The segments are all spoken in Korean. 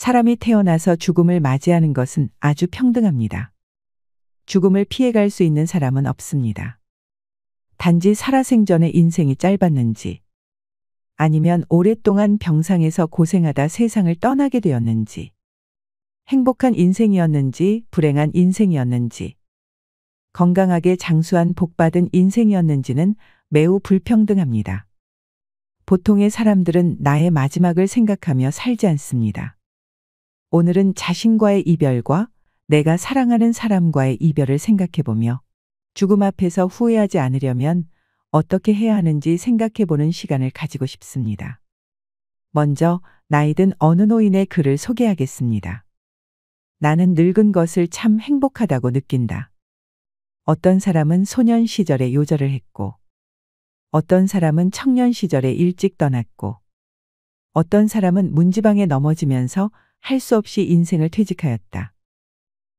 사람이 태어나서 죽음을 맞이하는 것은 아주 평등합니다. 죽음을 피해갈 수 있는 사람은 없습니다. 단지 살아생전의 인생이 짧았는지, 아니면 오랫동안 병상에서 고생하다 세상을 떠나게 되었는지, 행복한 인생이었는지 불행한 인생이었는지, 건강하게 장수한 복받은 인생이었는지는 매우 불평등합니다. 보통의 사람들은 나의 마지막을 생각하며 살지 않습니다. 오늘은 자신과의 이별과 내가 사랑하는 사람과의 이별을 생각해보며 죽음 앞에서 후회하지 않으려면 어떻게 해야 하는지 생각해보는 시간을 가지고 싶습니다. 먼저 나이든 어느 노인의 글을 소개하겠습니다. 나는 늙은 것을 참 행복하다고 느낀다. 어떤 사람은 소년 시절에 요절을 했고, 어떤 사람은 청년 시절에 일찍 떠났고, 어떤 사람은 문지방에 넘어지면서 할 수 없이 인생을 퇴직하였다.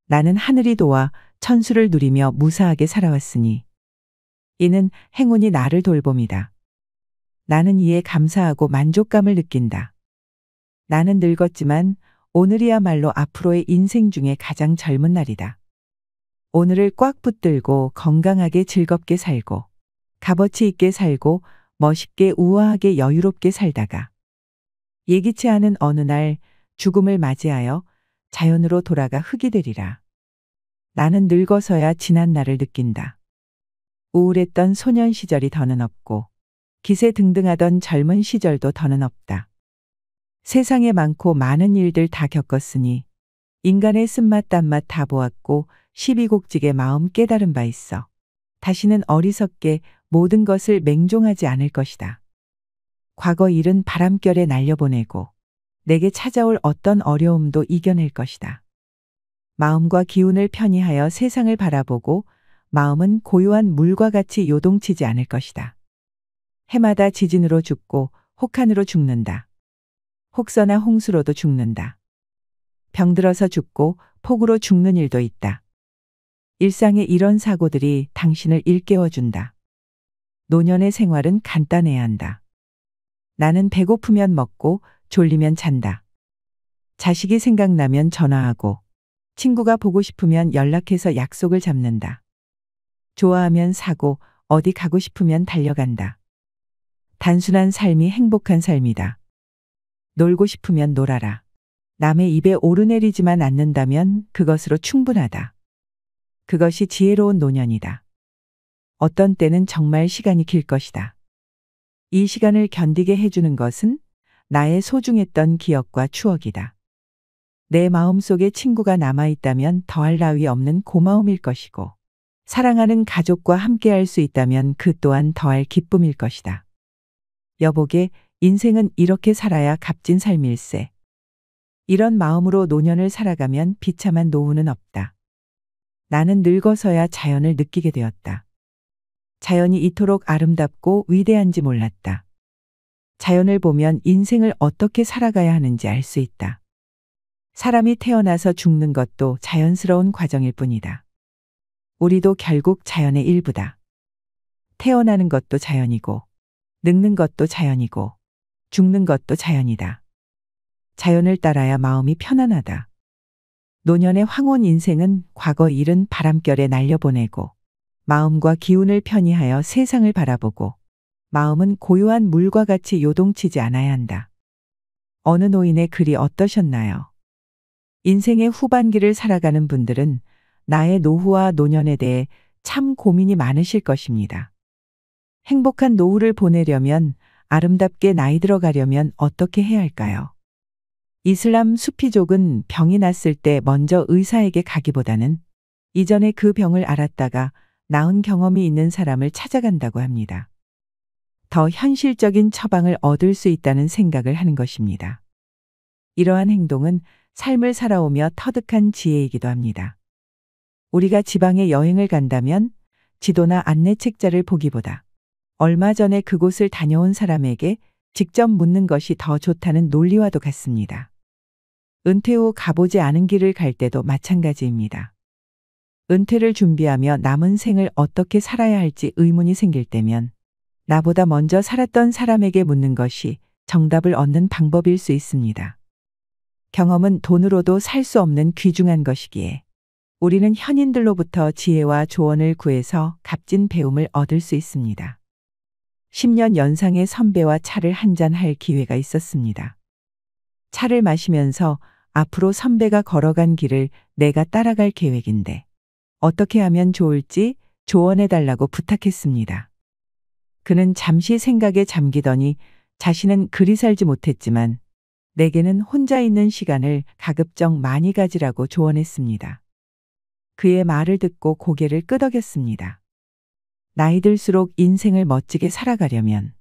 나는 하늘이 도와 천수를 누리며 무사하게 살아왔으니 이는 행운이 나를 돌봄이다. 나는 이에 감사하고 만족감을 느낀다. 나는 늙었지만 오늘이야말로 앞으로의 인생 중에 가장 젊은 날이다. 오늘을 꽉 붙들고 건강하게 즐겁게 살고 값어치 있게 살고 멋있게 우아하게 여유롭게 살다가 예기치 않은 어느 날 죽음을 맞이하여 자연으로 돌아가 흙이 되리라. 나는 늙어서야 지난 날을 느낀다. 우울했던 소년 시절이 더는 없고 기세등등하던 젊은 시절도 더는 없다. 세상에 많고 많은 일들 다 겪었으니 인간의 쓴맛 단맛 다 보았고 시비곡직의 마음 깨달은 바 있어 다시는 어리석게 모든 것을 맹종하지 않을 것이다. 과거 일은 바람결에 날려보내고 내게 찾아올 어떤 어려움도 이겨낼 것이다. 마음과 기운을 편히하여 세상을 바라보고 마음은 고요한 물과 같이 요동치지 않을 것이다. 해마다 지진으로 죽고 혹한으로 죽는다. 혹서나 홍수로도 죽는다. 병들어서 죽고 폭우로 죽는 일도 있다. 일상의 이런 사고들이 당신을 일깨워준다. 노년의 생활은 간단해야 한다. 나는 배고프면 먹고 졸리면 잔다. 자식이 생각나면 전화하고 친구가 보고 싶으면 연락해서 약속을 잡는다. 좋아하면 사고 어디 가고 싶으면 달려간다. 단순한 삶이 행복한 삶이다. 놀고 싶으면 놀아라. 남의 입에 오르내리지만 않는다면 그것으로 충분하다. 그것이 지혜로운 노년이다. 어떤 때는 정말 시간이 길 것이다. 이 시간을 견디게 해주는 것은 나의 소중했던 기억과 추억이다. 내 마음속에 친구가 남아있다면 더할 나위 없는 고마움일 것이고, 사랑하는 가족과 함께할 수 있다면 그 또한 더할 기쁨일 것이다. 여보게, 인생은 이렇게 살아야 값진 삶일세. 이런 마음으로 노년을 살아가면 비참한 노후는 없다. 나는 늙어서야 자연을 느끼게 되었다. 자연이 이토록 아름답고 위대한지 몰랐다. 자연을 보면 인생을 어떻게 살아가야 하는지 알 수 있다. 사람이 태어나서 죽는 것도 자연스러운 과정일 뿐이다. 우리도 결국 자연의 일부다. 태어나는 것도 자연이고, 늙는 것도 자연이고, 죽는 것도 자연이다. 자연을 따라야 마음이 편안하다. 노년의 황혼 인생은 과거 일은 바람결에 날려보내고, 마음과 기운을 편히하여 세상을 바라보고, 마음은 고요한 물과 같이 요동치지 않아야 한다. 어느 노인의 글이 어떠셨나요? 인생의 후반기를 살아가는 분들은 나의 노후와 노년에 대해 참 고민이 많으실 것입니다. 행복한 노후를 보내려면, 아름답게 나이 들어가려면 어떻게 해야 할까요? 이슬람 수피족은 병이 났을 때 먼저 의사에게 가기보다는 이전에 그 병을 앓았다가 나은 경험이 있는 사람을 찾아간다고 합니다. 더 현실적인 처방을 얻을 수 있다는 생각을 하는 것입니다. 이러한 행동은 삶을 살아오며 터득한 지혜이기도 합니다. 우리가 지방에 여행을 간다면 지도나 안내책자를 보기보다 얼마 전에 그곳을 다녀온 사람에게 직접 묻는 것이 더 좋다는 논리와도 같습니다. 은퇴 후 가보지 않은 길을 갈 때도 마찬가지입니다. 은퇴를 준비하며 남은 생을 어떻게 살아야 할지 의문이 생길 때면 나보다 먼저 살았던 사람에게 묻는 것이 정답을 얻는 방법일 수 있습니다. 경험은 돈으로도 살 수 없는 귀중한 것이기에 우리는 현인들로부터 지혜와 조언을 구해서 값진 배움을 얻을 수 있습니다. 10년 연상의 선배와 차를 한잔할 기회가 있었습니다. 차를 마시면서 앞으로 선배가 걸어간 길을 내가 따라갈 계획인데 어떻게 하면 좋을지 조언해달라고 부탁했습니다. 그는 잠시 생각에 잠기더니 자신은 그리 살지 못했지만 내게는 혼자 있는 시간을 가급적 많이 가지라고 조언했습니다. 그의 말을 듣고 고개를 끄덕였습니다. 나이 들수록 인생을 멋지게 살아가려면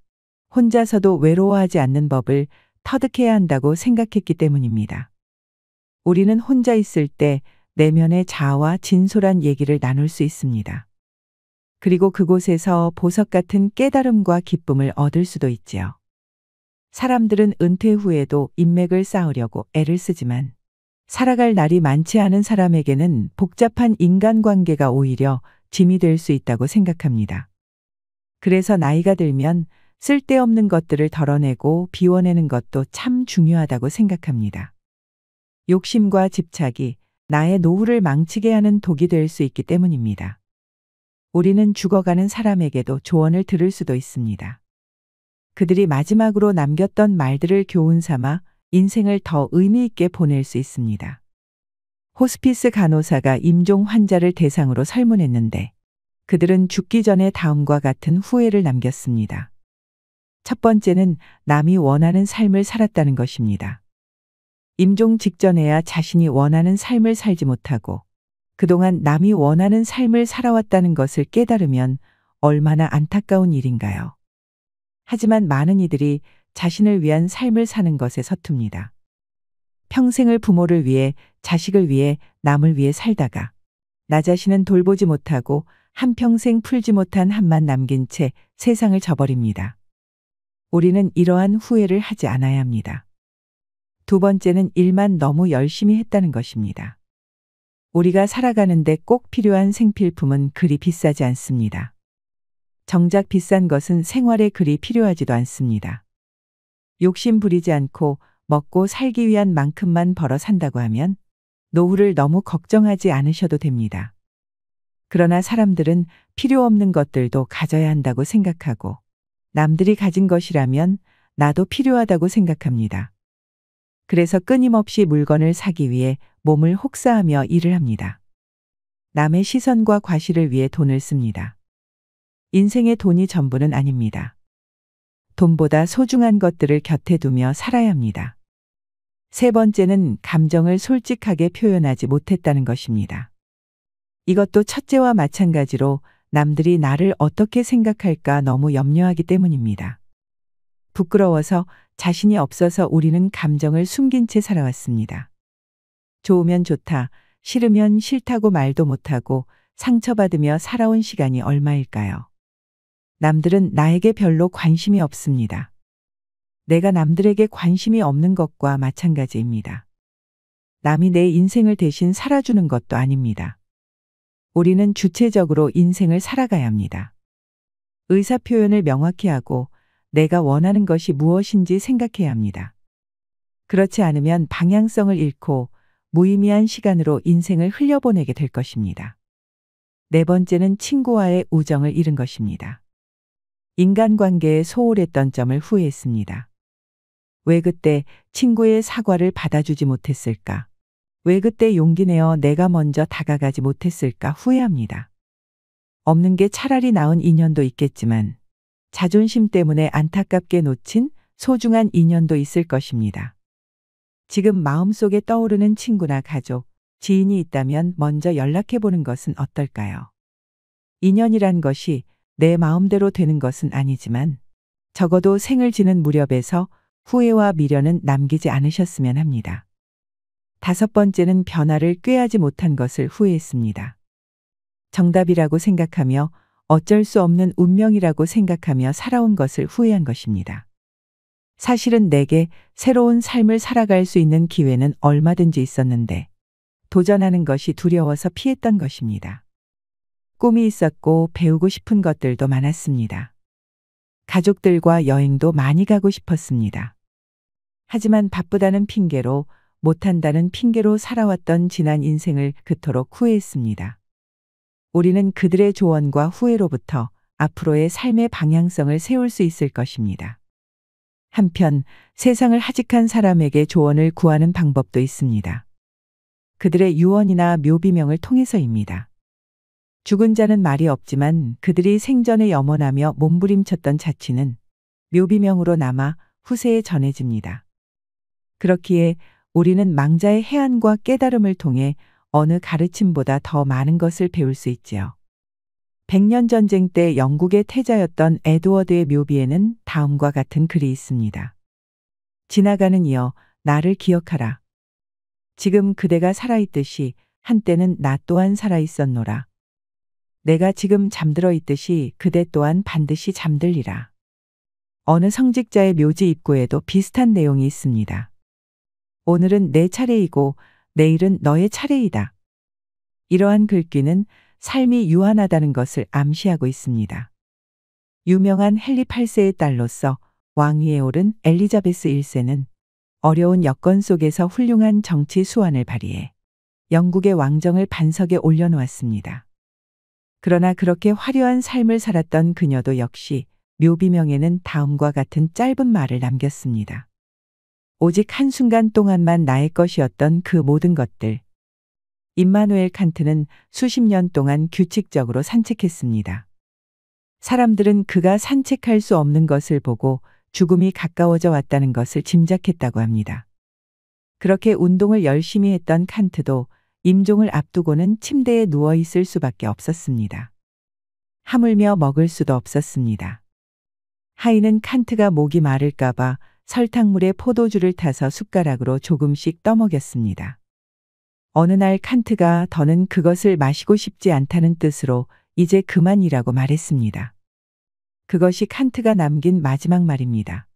혼자서도 외로워하지 않는 법을 터득해야 한다고 생각했기 때문입니다. 우리는 혼자 있을 때 내면의 자아와 진솔한 얘기를 나눌 수 있습니다. 그리고 그곳에서 보석 같은 깨달음과 기쁨을 얻을 수도 있지요. 사람들은 은퇴 후에도 인맥을 쌓으려고 애를 쓰지만 살아갈 날이 많지 않은 사람에게는 복잡한 인간관계가 오히려 짐이 될 수 있다고 생각합니다. 그래서 나이가 들면 쓸데없는 것들을 덜어내고 비워내는 것도 참 중요하다고 생각합니다. 욕심과 집착이 나의 노후를 망치게 하는 독이 될 수 있기 때문입니다. 우리는 죽어가는 사람에게도 조언을 들을 수도 있습니다. 그들이 마지막으로 남겼던 말들을 교훈 삼아 인생을 더 의미 있게 보낼 수 있습니다. 호스피스 간호사가 임종 환자를 대상으로 설문했는데 그들은 죽기 전에 다음과 같은 후회를 남겼습니다. 첫 번째는 남이 원하는 삶을 살았다는 것입니다. 임종 직전에야 자신이 원하는 삶을 살지 못하고 그동안 남이 원하는 삶을 살아왔다는 것을 깨달으면 얼마나 안타까운 일인가요? 하지만 많은 이들이 자신을 위한 삶을 사는 것에 서툽니다. 평생을 부모를 위해, 자식을 위해, 남을 위해 살다가 나 자신은 돌보지 못하고 한평생 풀지 못한 한만 남긴 채 세상을 져버립니다. 우리는 이러한 후회를 하지 않아야 합니다. 두 번째는 일만 너무 열심히 했다는 것입니다. 우리가 살아가는데 꼭 필요한 생필품은 그리 비싸지 않습니다. 정작 비싼 것은 생활에 그리 필요하지도 않습니다. 욕심 부리지 않고 먹고 살기 위한 만큼만 벌어 산다고 하면 노후를 너무 걱정하지 않으셔도 됩니다. 그러나 사람들은 필요 없는 것들도 가져야 한다고 생각하고 남들이 가진 것이라면 나도 필요하다고 생각합니다. 그래서 끊임없이 물건을 사기 위해 몸을 혹사하며 일을 합니다. 남의 시선과 과시를 위해 돈을 씁니다. 인생의 돈이 전부는 아닙니다. 돈보다 소중한 것들을 곁에 두며 살아야 합니다. 세 번째는 감정을 솔직하게 표현하지 못했다는 것입니다. 이것도 첫째와 마찬가지로 남들이 나를 어떻게 생각할까 너무 염려하기 때문입니다. 부끄러워서 자신이 없어서 우리는 감정을 숨긴 채 살아왔습니다. 좋으면 좋다, 싫으면 싫다고 말도 못하고 상처받으며 살아온 시간이 얼마일까요? 남들은 나에게 별로 관심이 없습니다. 내가 남들에게 관심이 없는 것과 마찬가지입니다. 남이 내 인생을 대신 살아주는 것도 아닙니다. 우리는 주체적으로 인생을 살아가야 합니다. 의사 표현을 명확히 하고 내가 원하는 것이 무엇인지 생각해야 합니다. 그렇지 않으면 방향성을 잃고 무의미한 시간으로 인생을 흘려보내게 될 것입니다. 네 번째는 친구와의 우정을 잃은 것입니다. 인간관계에 소홀했던 점을 후회했습니다. 왜 그때 친구의 사과를 받아주지 못했을까? 왜 그때 용기 내어 내가 먼저 다가가지 못했을까 후회합니다. 없는 게 차라리 나은 인연도 있겠지만 자존심 때문에 안타깝게 놓친 소중한 인연도 있을 것입니다. 지금 마음속에 떠오르는 친구나 가족, 지인이 있다면 먼저 연락해보는 것은 어떨까요? 인연이란 것이 내 마음대로 되는 것은 아니지만 적어도 생을 지는 무렵에서 후회와 미련은 남기지 않으셨으면 합니다. 다섯 번째는 변화를 꾀하지 못한 것을 후회했습니다. 정답이라고 생각하며 어쩔 수 없는 운명이라고 생각하며 살아온 것을 후회한 것입니다. 사실은 내게 새로운 삶을 살아갈 수 있는 기회는 얼마든지 있었는데 도전하는 것이 두려워서 피했던 것입니다. 꿈이 있었고 배우고 싶은 것들도 많았습니다. 가족들과 여행도 많이 가고 싶었습니다. 하지만 바쁘다는 핑계로 못한다는 핑계로 살아왔던 지난 인생을 그토록 후회했습니다. 우리는 그들의 조언과 후회로부터 앞으로의 삶의 방향성을 세울 수 있을 것입니다. 한편 세상을 하직한 사람에게 조언을 구하는 방법도 있습니다. 그들의 유언이나 묘비명을 통해서입니다. 죽은 자는 말이 없지만 그들이 생전에 염원하며 몸부림쳤던 자취는 묘비명으로 남아 후세에 전해집니다. 그렇기에 우리는 망자의 해안과 깨달음을 통해 어느 가르침보다 더 많은 것을 배울 수 있지요. 백년 전쟁 때 영국의 태자였던 에드워드의 묘비에는 다음과 같은 글이 있습니다. 지나가는 이여 나를 기억하라. 지금 그대가 살아있듯이 한때는 나 또한 살아있었노라. 내가 지금 잠들어 있듯이 그대 또한 반드시 잠들리라. 어느 성직자의 묘지 입구에도 비슷한 내용이 있습니다. 오늘은 내 차례이고 내일은 너의 차례이다. 이러한 글귀는 삶이 유한하다는 것을 암시하고 있습니다. 유명한 헨리 8세의 딸로서 왕위에 오른 엘리자베스 1세는 어려운 여건 속에서 훌륭한 정치 수완을 발휘해 영국의 왕정을 반석에 올려놓았습니다. 그러나 그렇게 화려한 삶을 살았던 그녀도 역시 묘비명에는 다음과 같은 짧은 말을 남겼습니다. 오직 한순간 동안만 나의 것이었던 그 모든 것들. 임마누엘 칸트는 수십 년 동안 규칙적으로 산책했습니다. 사람들은 그가 산책할 수 없는 것을 보고 죽음이 가까워져 왔다는 것을 짐작했다고 합니다. 그렇게 운동을 열심히 했던 칸트도 임종을 앞두고는 침대에 누워 있을 수밖에 없었습니다. 하물며 먹을 수도 없었습니다. 하인은 칸트가 목이 마를까봐 설탕물에 포도주를 타서 숟가락으로 조금씩 떠먹였습니다. 어느 날 칸트가 더는 그것을 마시고 싶지 않다는 뜻으로 이제 그만이라고 말했습니다. 그것이 칸트가 남긴 마지막 말입니다.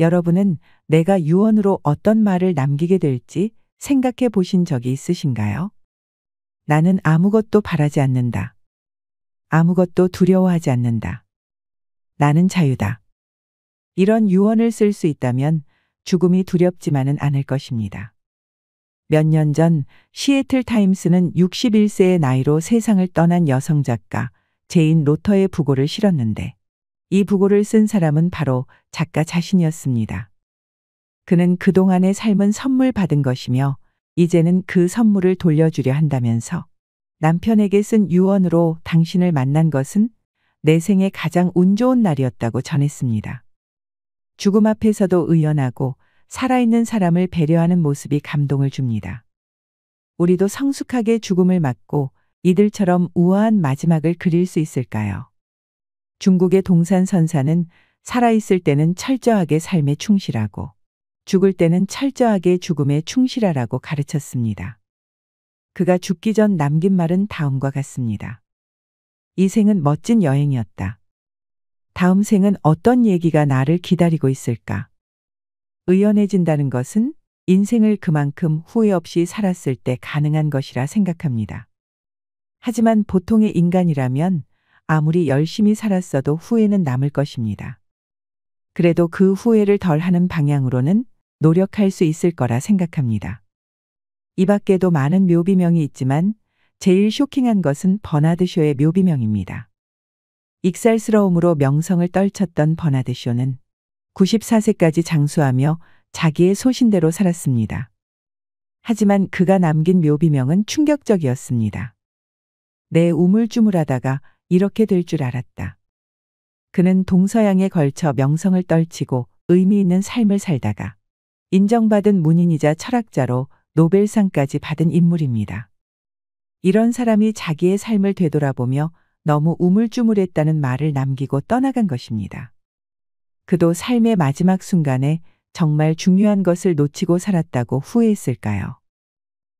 여러분은 내가 유언으로 어떤 말을 남기게 될지 생각해 보신 적이 있으신가요? 나는 아무것도 바라지 않는다. 아무것도 두려워하지 않는다. 나는 자유다. 이런 유언을 쓸 수 있다면 죽음이 두렵지만은 않을 것입니다. 몇 년 전 시애틀 타임스는 61세의 나이로 세상을 떠난 여성 작가 제인 로터의 부고를 실었는데 이 부고를 쓴 사람은 바로 작가 자신이었습니다. 그는 그동안의 삶은 선물 받은 것이며 이제는 그 선물을 돌려주려 한다면서 남편에게 쓴 유언으로 당신을 만난 것은 내 생에 가장 운 좋은 날이었다고 전했습니다. 죽음 앞에서도 의연하고 살아있는 사람을 배려하는 모습이 감동을 줍니다. 우리도 성숙하게 죽음을 맞고 이들처럼 우아한 마지막을 그릴 수 있을까요? 중국의 동산선사는 살아있을 때는 철저하게 삶에 충실하고 죽을 때는 철저하게 죽음에 충실하라고 가르쳤습니다. 그가 죽기 전 남긴 말은 다음과 같습니다. 이 생은 멋진 여행이었다. 다음 생은 어떤 얘기가 나를 기다리고 있을까? 의연해진다는 것은 인생을 그만큼 후회 없이 살았을 때 가능한 것이라 생각합니다. 하지만 보통의 인간이라면 아무리 열심히 살았어도 후회는 남을 것입니다. 그래도 그 후회를 덜하는 방향으로는 노력할 수 있을 거라 생각합니다. 이 밖에도 많은 묘비명이 있지만 제일 쇼킹한 것은 버나드 쇼의 묘비명입니다. 익살스러움으로 명성을 떨쳤던 버나드 쇼는 94세까지 장수하며 자기의 소신대로 살았습니다. 하지만 그가 남긴 묘비명은 충격적이었습니다. 내 우물쭈물하다가 이렇게 될 줄 알았다. 그는 동서양에 걸쳐 명성을 떨치고 의미 있는 삶을 살다가 인정받은 문인이자 철학자로 노벨상까지 받은 인물입니다. 이런 사람이 자기의 삶을 되돌아보며 너무 우물쭈물했다는 말을 남기고 떠나간 것입니다. 그도 삶의 마지막 순간에 정말 중요한 것을 놓치고 살았다고 후회했을까요?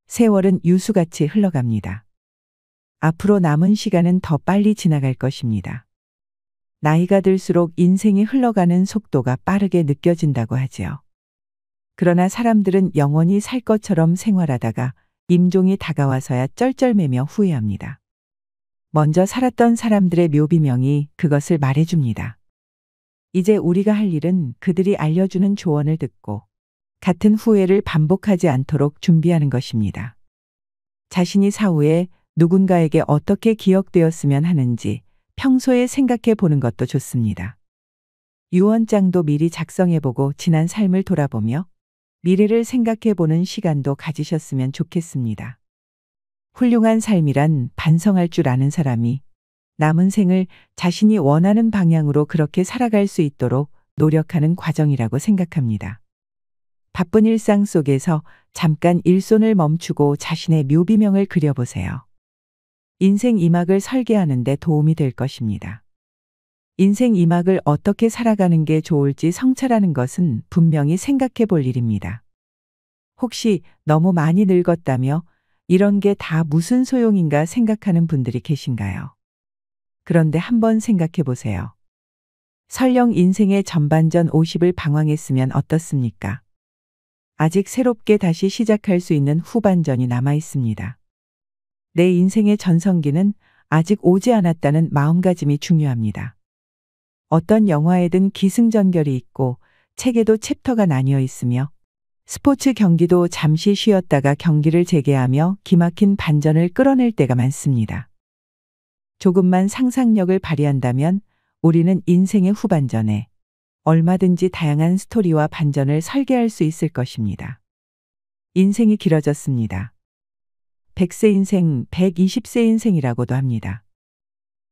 세월은 유수같이 흘러갑니다. 앞으로 남은 시간은 더 빨리 지나갈 것입니다. 나이가 들수록 인생이 흘러가는 속도가 빠르게 느껴진다고 하지요. 그러나 사람들은 영원히 살 것처럼 생활하다가 임종이 다가와서야 쩔쩔매며 후회합니다. 먼저 살았던 사람들의 묘비명이 그것을 말해줍니다. 이제 우리가 할 일은 그들이 알려주는 조언을 듣고 같은 후회를 반복하지 않도록 준비하는 것입니다. 자신이 사후에 누군가에게 어떻게 기억되었으면 하는지 평소에 생각해 보는 것도 좋습니다. 유언장도 미리 작성해 보고 지난 삶을 돌아보며 미래를 생각해 보는 시간도 가지셨으면 좋겠습니다. 훌륭한 삶이란 반성할 줄 아는 사람이 남은 생을 자신이 원하는 방향으로 그렇게 살아갈 수 있도록 노력하는 과정이라고 생각합니다. 바쁜 일상 속에서 잠깐 일손을 멈추고 자신의 묘비명을 그려보세요. 인생 2막을 설계하는 데 도움이 될 것입니다. 인생 2막을 어떻게 살아가는 게 좋을지 성찰하는 것은 분명히 생각해 볼 일입니다. 혹시 너무 많이 늙었다며 이런 게 다 무슨 소용인가 생각하는 분들이 계신가요? 그런데 한번 생각해 보세요. 설령 인생의 전반전 50을 방황했으면 어떻습니까? 아직 새롭게 다시 시작할 수 있는 후반전이 남아 있습니다. 내 인생의 전성기는 아직 오지 않았다는 마음가짐이 중요합니다. 어떤 영화에든 기승전결이 있고 책에도 챕터가 나뉘어 있으며 스포츠 경기도 잠시 쉬었다가 경기를 재개하며 기막힌 반전을 끌어낼 때가 많습니다. 조금만 상상력을 발휘한다면 우리는 인생의 후반전에 얼마든지 다양한 스토리와 반전을 설계할 수 있을 것입니다. 인생이 길어졌습니다. 100세 인생, 120세 인생이라고도 합니다.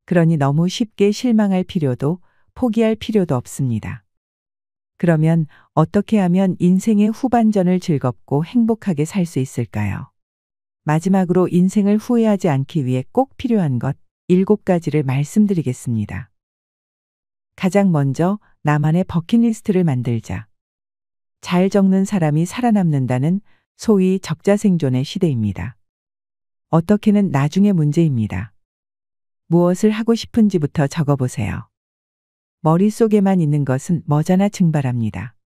그러니 너무 쉽게 실망할 필요도 포기할 필요도 없습니다. 그러면 어떻게 하면 인생의 후반전을 즐겁고 행복하게 살 수 있을까요? 마지막으로 인생을 후회하지 않기 위해 꼭 필요한 것 7가지를 말씀드리겠습니다. 가장 먼저 나만의 버킷리스트를 만들자. 잘 적는 사람이 살아남는다는 소위 적자생존의 시대입니다. 어떻게는 나중에 문제입니다. 무엇을 하고 싶은지부터 적어보세요. 머릿속에만 있는 것은 머지나 증발합니다.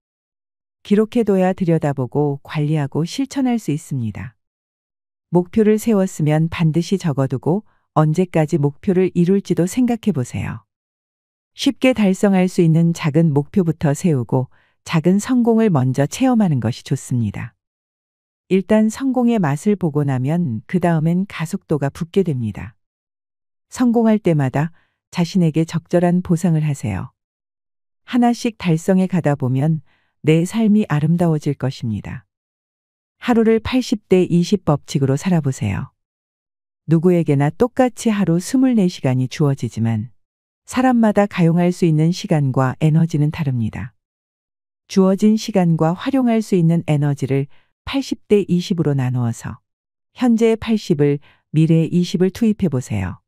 기록해둬야 들여다보고 관리하고 실천할 수 있습니다. 목표를 세웠으면 반드시 적어두고 언제까지 목표를 이룰지도 생각해 보세요. 쉽게 달성할 수 있는 작은 목표부터 세우고 작은 성공을 먼저 체험하는 것이 좋습니다. 일단 성공의 맛을 보고 나면 그 다음엔 가속도가 붙게 됩니다. 성공할 때마다 자신에게 적절한 보상을 하세요. 하나씩 달성해 가다 보면 내 삶이 아름다워질 것입니다. 하루를 80대 20 법칙으로 살아보세요. 누구에게나 똑같이 하루 24시간이 주어지지만 사람마다 가용할 수 있는 시간과 에너지는 다릅니다. 주어진 시간과 활용할 수 있는 에너지를 80대 20으로 나누어서 현재의 80을 미래의 20을 투입해 보세요.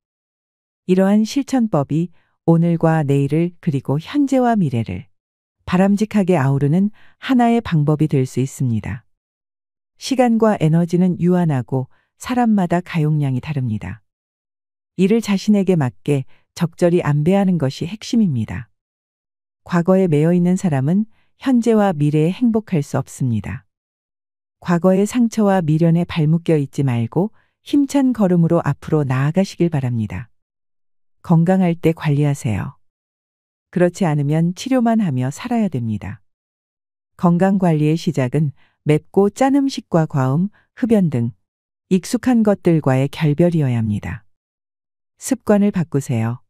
이러한 실천법이 오늘과 내일을 그리고 현재와 미래를 바람직하게 아우르는 하나의 방법이 될 수 있습니다. 시간과 에너지는 유한하고 사람마다 가용량이 다릅니다. 이를 자신에게 맞게 적절히 안배하는 것이 핵심입니다. 과거에 매여 있는 사람은 현재와 미래에 행복할 수 없습니다. 과거의 상처와 미련에 발묶여 있지 말고 힘찬 걸음으로 앞으로 나아가시길 바랍니다. 건강할 때 관리하세요. 그렇지 않으면 치료만 하며 살아야 됩니다. 건강관리의 시작은 맵고 짠 음식과 과음, 흡연 등 익숙한 것들과의 결별이어야 합니다. 습관을 바꾸세요.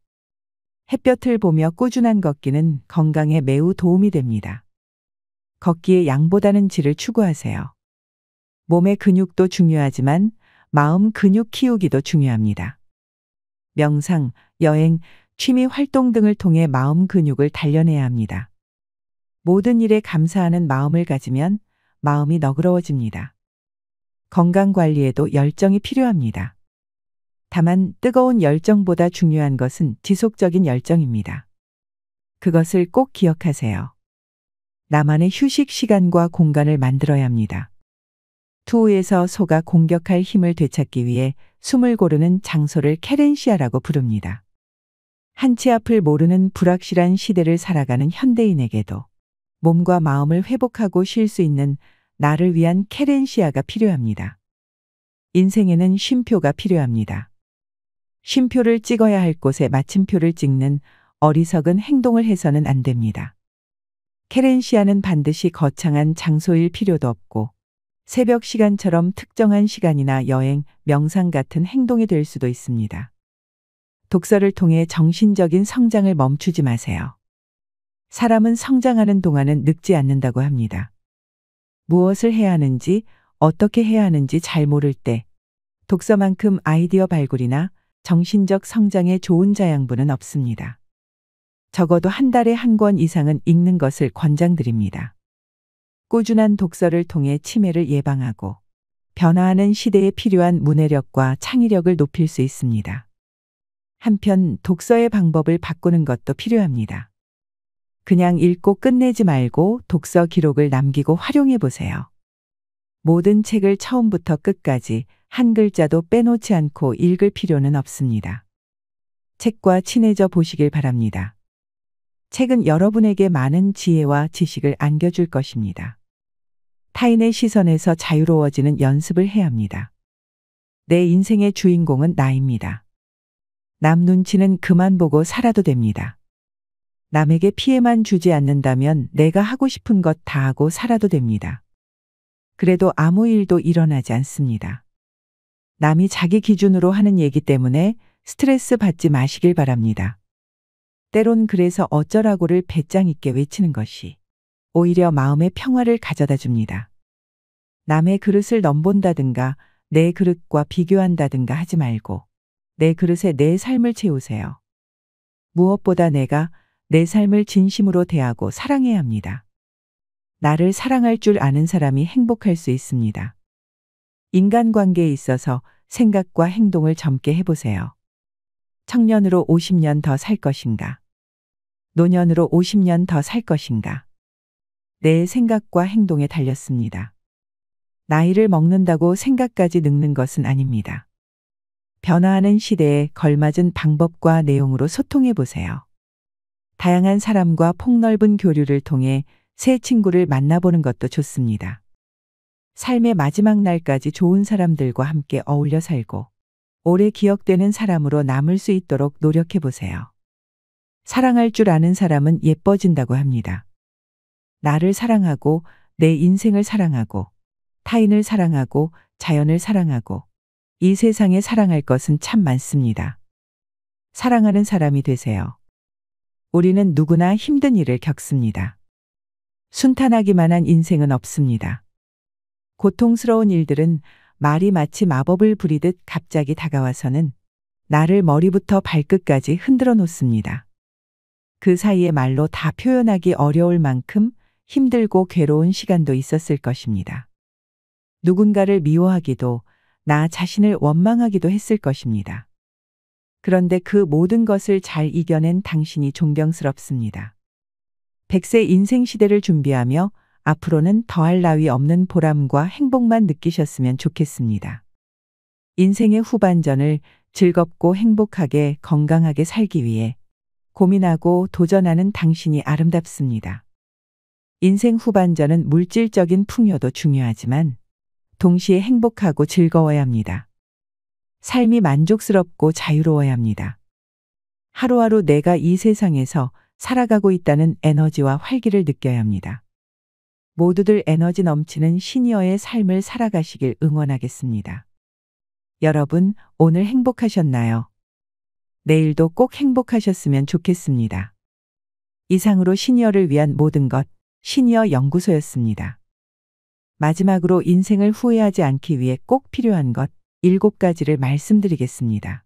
햇볕을 보며 꾸준한 걷기는 건강에 매우 도움이 됩니다. 걷기의 양보다는 질을 추구하세요. 몸의 근육도 중요하지만 마음 근육 키우기도 중요합니다. 명상, 여행, 취미 활동 등을 통해 마음 근육을 단련해야 합니다. 모든 일에 감사하는 마음을 가지면 마음이 너그러워집니다. 건강 관리에도 열정이 필요합니다. 다만 뜨거운 열정보다 중요한 것은 지속적인 열정입니다. 그것을 꼭 기억하세요. 나만의 휴식 시간과 공간을 만들어야 합니다. 투우에서 소가 공격할 힘을 되찾기 위해 숨을 고르는 장소를 케렌시아라고 부릅니다. 한치 앞을 모르는 불확실한 시대를 살아가는 현대인에게도 몸과 마음을 회복하고 쉴 수 있는 나를 위한 케렌시아가 필요합니다. 인생에는 쉼표가 필요합니다. 쉼표를 찍어야 할 곳에 마침표를 찍는 어리석은 행동을 해서는 안 됩니다. 케렌시아는 반드시 거창한 장소일 필요도 없고 새벽 시간처럼 특정한 시간이나 여행, 명상 같은 행동이 될 수도 있습니다. 독서를 통해 정신적인 성장을 멈추지 마세요. 사람은 성장하는 동안은 늙지 않는다고 합니다. 무엇을 해야 하는지, 어떻게 해야 하는지 잘 모를 때 독서만큼 아이디어 발굴이나 정신적 성장에 좋은 자양분은 없습니다. 적어도 한 달에 한 권 이상은 읽는 것을 권장드립니다. 꾸준한 독서를 통해 치매를 예방하고 변화하는 시대에 필요한 문해력과 창의력을 높일 수 있습니다. 한편 독서의 방법을 바꾸는 것도 필요합니다. 그냥 읽고 끝내지 말고 독서 기록을 남기고 활용해 보세요. 모든 책을 처음부터 끝까지 한 글자도 빼놓지 않고 읽을 필요는 없습니다. 책과 친해져 보시길 바랍니다. 책은 여러분에게 많은 지혜와 지식을 안겨줄 것입니다. 타인의 시선에서 자유로워지는 연습을 해야 합니다. 내 인생의 주인공은 나입니다. 남 눈치는 그만 보고 살아도 됩니다. 남에게 피해만 주지 않는다면 내가 하고 싶은 것 다 하고 살아도 됩니다. 그래도 아무 일도 일어나지 않습니다. 남이 자기 기준으로 하는 얘기 때문에 스트레스 받지 마시길 바랍니다. 때론 그래서 어쩌라고를 배짱 있게 외치는 것이 오히려 마음의 평화를 가져다 줍니다. 남의 그릇을 넘본다든가 내 그릇과 비교한다든가 하지 말고 내 그릇에 내 삶을 채우세요. 무엇보다 내가 내 삶을 진심으로 대하고 사랑해야 합니다. 나를 사랑할 줄 아는 사람이 행복할 수 있습니다. 인간관계에 있어서 생각과 행동을 젊게 해보세요. 청년으로 50년 더 살 것인가? 노년으로 50년 더 살 것인가? 내 생각과 행동에 달렸습니다. 나이를 먹는다고 생각까지 늙는 것은 아닙니다. 변화하는 시대에 걸맞은 방법과 내용으로 소통해 보세요. 다양한 사람과 폭넓은 교류를 통해 새 친구를 만나보는 것도 좋습니다. 삶의 마지막 날까지 좋은 사람들과 함께 어울려 살고 오래 기억되는 사람으로 남을 수 있도록 노력해 보세요. 사랑할 줄 아는 사람은 예뻐진다고 합니다. 나를 사랑하고 내 인생을 사랑하고 타인을 사랑하고 자연을 사랑하고 이 세상에 사랑할 것은 참 많습니다. 사랑하는 사람이 되세요. 우리는 누구나 힘든 일을 겪습니다. 순탄하기만 한 인생은 없습니다. 고통스러운 일들은 말이 마치 마법을 부리듯 갑자기 다가와서는 나를 머리부터 발끝까지 흔들어 놓습니다. 그 사이에 말로 다 표현하기 어려울 만큼 힘들고 괴로운 시간도 있었을 것입니다. 누군가를 미워하기도 나 자신을 원망하기도 했을 것입니다. 그런데 그 모든 것을 잘 이겨낸 당신이 존경스럽습니다. 100세 인생 시대를 준비하며 앞으로는 더할 나위 없는 보람과 행복만 느끼셨으면 좋겠습니다. 인생의 후반전을 즐겁고 행복하게 건강하게 살기 위해 고민하고 도전하는 당신이 아름답습니다. 인생 후반전은 물질적인 풍요도 중요하지만 동시에 행복하고 즐거워야 합니다. 삶이 만족스럽고 자유로워야 합니다. 하루하루 내가 이 세상에서 살아가고 있다는 에너지와 활기를 느껴야 합니다. 모두들 에너지 넘치는 시니어의 삶을 살아가시길 응원하겠습니다. 여러분, 오늘 행복하셨나요? 내일도 꼭 행복하셨으면 좋겠습니다. 이상으로 시니어를 위한 모든 것, 시니어 연구소였습니다. 마지막으로 인생을 후회하지 않기 위해 꼭 필요한 것 7가지를 말씀드리겠습니다.